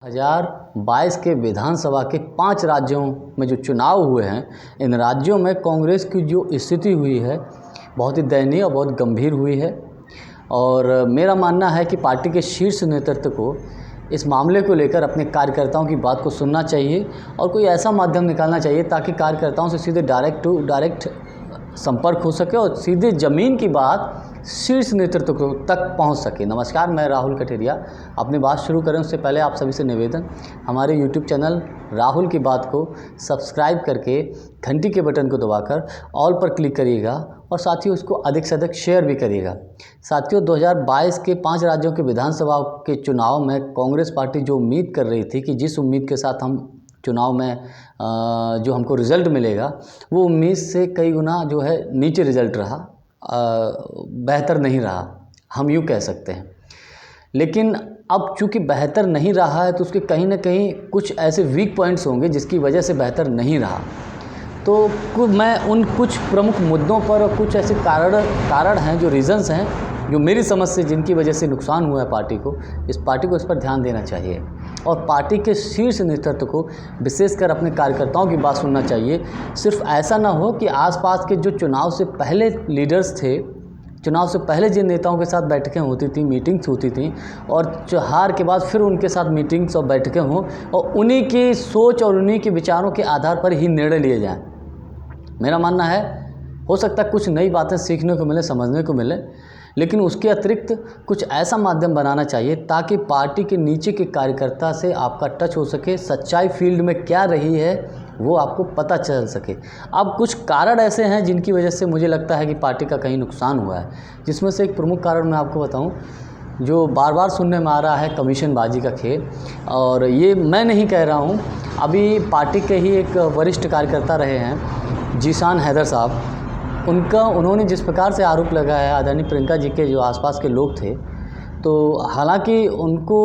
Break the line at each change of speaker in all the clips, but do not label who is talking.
2022 के विधानसभा के 5 राज्यों में जो चुनाव हुए हैं, इन राज्यों में कांग्रेस की जो स्थिति हुई है बहुत ही दयनीय और बहुत गंभीर हुई है। और मेरा मानना है कि पार्टी के शीर्ष नेतृत्व को इस मामले को लेकर अपने कार्यकर्ताओं की बात को सुनना चाहिए और कोई ऐसा माध्यम निकालना चाहिए ताकि कार्यकर्ताओं से सीधे डायरेक्ट संपर्क हो सके और सीधे ज़मीन की बात शीर्ष नेतृत्व को तक पहुंच सके। नमस्कार, मैं राहुल कटेरिया। अपनी बात शुरू करें उससे पहले आप सभी से निवेदन, हमारे YouTube चैनल राहुल की बात को सब्सक्राइब करके घंटी के बटन को दबाकर ऑल पर क्लिक करिएगा और साथियों उसको अधिक से अधिक शेयर भी करिएगा। साथियों, 2022 के 5 राज्यों के विधानसभा के चुनाव में कांग्रेस पार्टी जो उम्मीद कर रही थी कि जिस उम्मीद के साथ हम चुनाव में जो हमको रिज़ल्ट मिलेगा, वो उम्मीद से कई गुना जो है नीचे रिज़ल्ट रहा, बेहतर नहीं रहा, हम यूँ कह सकते हैं। लेकिन अब चूँकि बेहतर नहीं रहा है तो उसके कहीं ना कहीं कुछ ऐसे वीक पॉइंट्स होंगे जिसकी वजह से बेहतर नहीं रहा। तो मैं उन कुछ प्रमुख मुद्दों पर और कुछ ऐसे कारण हैं, जो रीज़न्स हैं, जो मेरी समझ से जिनकी वजह से नुकसान हुआ है पार्टी को इस पर ध्यान देना चाहिए और पार्टी के शीर्ष नेतृत्व को विशेषकर अपने कार्यकर्ताओं की बात सुनना चाहिए। सिर्फ ऐसा ना हो कि आसपास के जो चुनाव से पहले लीडर्स थे, चुनाव से पहले जिन नेताओं के साथ बैठकें होती थी, मीटिंग्स होती थी और हार के बाद फिर उनके साथ मीटिंग्स और बैठकें हों और उन्हीं की सोच और उन्हीं के विचारों के आधार पर ही निर्णय लिए जाएँ। मेरा मानना है, हो सकता है कुछ नई बातें सीखने को मिले, समझने को मिले, लेकिन उसके अतिरिक्त कुछ ऐसा माध्यम बनाना चाहिए ताकि पार्टी के नीचे के कार्यकर्ता से आपका टच हो सके, सच्चाई फील्ड में क्या रही है वो आपको पता चल सके। अब कुछ कारण ऐसे हैं जिनकी वजह से मुझे लगता है कि पार्टी का कहीं नुकसान हुआ है, जिसमें से एक प्रमुख कारण मैं आपको बताऊं, जो बार बार सुनने में आ रहा है, कमीशनबाजी का खेल। और ये मैं नहीं कह रहा हूँ, अभी पार्टी के ही एक वरिष्ठ कार्यकर्ता रहे हैं जीशान हैदर साहब, उन्होंने जिस प्रकार से आरोप लगाया है आदरणीय प्रियंका जी के जो आसपास के लोग थे, तो हालांकि उनको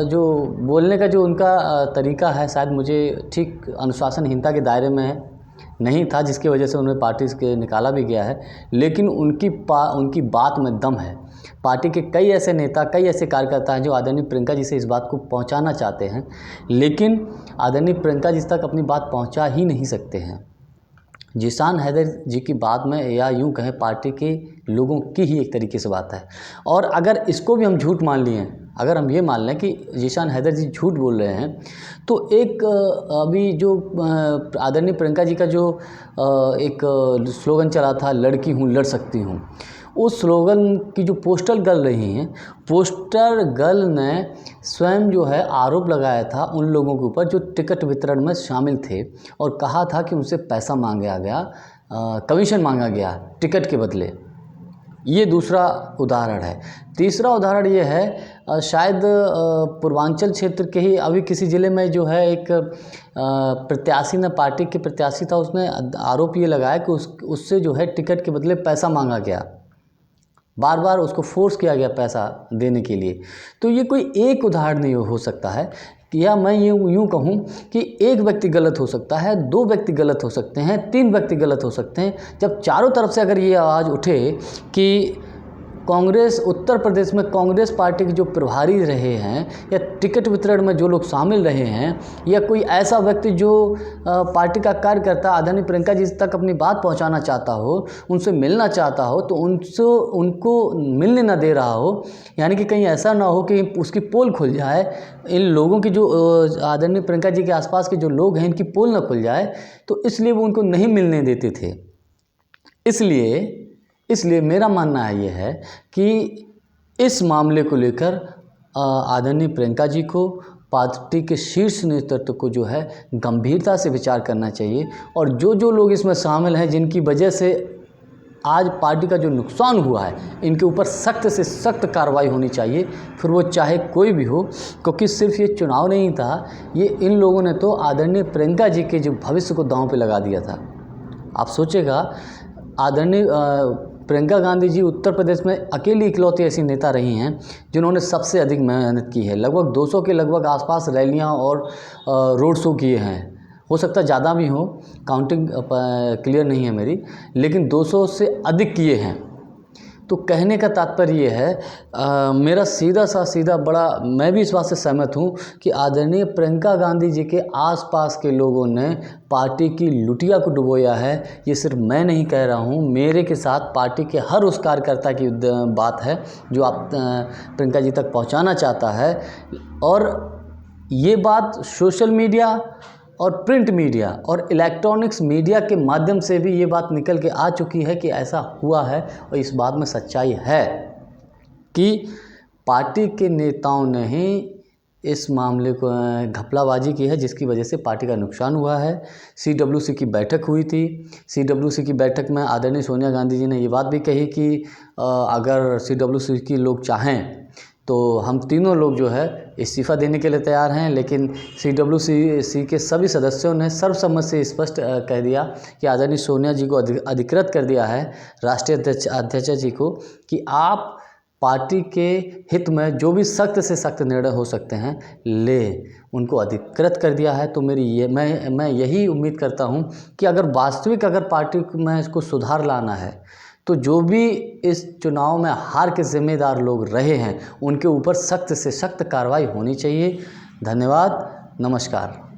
जो बोलने का जो उनका तरीका है शायद मुझे ठीक अनुशासनहीनता के दायरे में नहीं था, जिसकी वजह से उन्हें पार्टी से निकाला भी गया है। लेकिन उनकी बात में दम है। पार्टी के कई ऐसे नेता, कई ऐसे कार्यकर्ता हैं जो आदरणीय प्रियंका जी से इस बात को पहुँचाना चाहते हैं, लेकिन आदरणीय प्रियंका जी तक अपनी बात पहुँचा ही नहीं सकते हैं। जीशान हैदर जी की बात में, या यूं कहें पार्टी के लोगों की ही एक तरीके से बात है। और अगर इसको भी हम झूठ मान लिए, अगर हम ये मान लें कि जीशान हैदर जी झूठ बोल रहे हैं, तो एक अभी जो आदरणीय प्रियंका जी का जो एक स्लोगन चला था, लड़की हूँ लड़ सकती हूँ, उस स्लोगन की जो पोस्टर गर्ल रही हैं, पोस्टर गर्ल ने स्वयं जो है आरोप लगाया था उन लोगों के ऊपर जो टिकट वितरण में शामिल थे और कहा था कि उनसे पैसा मांगा गया, कमीशन मांगा गया टिकट के बदले। ये दूसरा उदाहरण है। तीसरा उदाहरण ये है, शायद पूर्वांचल क्षेत्र के ही अभी किसी ज़िले में जो है एक प्रत्याशी ने, पार्टी के प्रत्याशी था, उसने आरोप ये लगाया कि उससे जो है टिकट के बदले पैसा मांगा गया, बार बार उसको फोर्स किया गया पैसा देने के लिए। तो ये कोई एक उदाहरण नहीं हो सकता है, या मैं यूँ कहूँ कि एक व्यक्ति गलत हो सकता है, 2 व्यक्ति गलत हो सकते हैं, 3 व्यक्ति गलत हो सकते हैं। जब चारों तरफ से अगर ये आवाज़ उठे कि कांग्रेस, उत्तर प्रदेश में कांग्रेस पार्टी के जो प्रभारी रहे हैं या टिकट वितरण में जो लोग शामिल रहे हैं, या कोई ऐसा व्यक्ति जो पार्टी का कार्यकर्ता आदरणीय प्रियंका जी तक अपनी बात पहुंचाना चाहता हो, उनसे मिलना चाहता हो, तो उनको मिलने ना दे रहा हो, यानी कि कहीं ऐसा ना हो कि उसकी पोल खुल जाए, इन लोगों की जो आदरणीय प्रियंका जी के आसपास के जो लोग हैं, इनकी पोल ना खुल जाए, तो इसलिए वो उनको नहीं मिलने देते थे। इसलिए मेरा मानना है ये है कि इस मामले को लेकर आदरणीय प्रियंका जी को, पार्टी के शीर्ष नेतृत्व को जो है गंभीरता से विचार करना चाहिए और जो लोग इसमें शामिल हैं, जिनकी वजह से आज पार्टी का जो नुकसान हुआ है, इनके ऊपर सख्त से सख्त कार्रवाई होनी चाहिए, फिर वो चाहे कोई भी हो। क्योंकि सिर्फ ये चुनाव नहीं था, ये इन लोगों ने तो आदरणीय प्रियंका जी के जो भविष्य को दांव पे लगा दिया था। आप सोचेगा, आदरणीय प्रियंका गांधी जी उत्तर प्रदेश में अकेली इकलौती ऐसी नेता रही हैं जिन्होंने सबसे अधिक मेहनत की है। लगभग 200 के लगभग आसपास रैलियां और रोड शो किए हैं। हो सकता है ज़्यादा भी हो, काउंटिंग क्लियर नहीं है मेरी, लेकिन 200 से अधिक किए हैं। तो कहने का तात्पर्य ये है, मेरा सीधा बड़ा मैं भी इस बात से सहमत हूँ कि आदरणीय प्रियंका गांधी जी के आसपास के लोगों ने पार्टी की लुटिया को डुबोया है। ये सिर्फ मैं नहीं कह रहा हूँ, मेरे के साथ पार्टी के हर उस कार्यकर्ता की बात है जो आप प्रियंका जी तक पहुँचाना चाहता है। और ये बात सोशल मीडिया और प्रिंट मीडिया और इलेक्ट्रॉनिक्स मीडिया के माध्यम से भी ये बात निकल के आ चुकी है कि ऐसा हुआ है। और इस बात में सच्चाई है कि पार्टी के नेताओं ने ही इस मामले को घपलाबाजी की है, जिसकी वजह से पार्टी का नुकसान हुआ है। CWC की बैठक हुई थी। CWC की बैठक में आदरणीय सोनिया गांधी जी ने ये बात भी कही कि अगर CWC के लोग चाहें तो हम तीनों लोग जो है इस्तीफ़ा देने के लिए तैयार हैं। लेकिन CWC के सभी सदस्यों ने सर्वसम्मति से स्पष्ट कह दिया कि आदरणीय सोनिया जी को अधिकृत कर दिया है, राष्ट्रीय अध्यक्ष जी को, कि आप पार्टी के हित में जो भी सख्त से सख्त निर्णय हो सकते हैं उनको अधिकृत कर दिया है। तो मैं यही उम्मीद करता हूं कि अगर पार्टी में इसको सुधार लाना है तो जो भी इस चुनाव में हार के जिम्मेदार लोग रहे हैं उनके ऊपर सख्त से सख्त कार्रवाई होनी चाहिए। धन्यवाद, नमस्कार।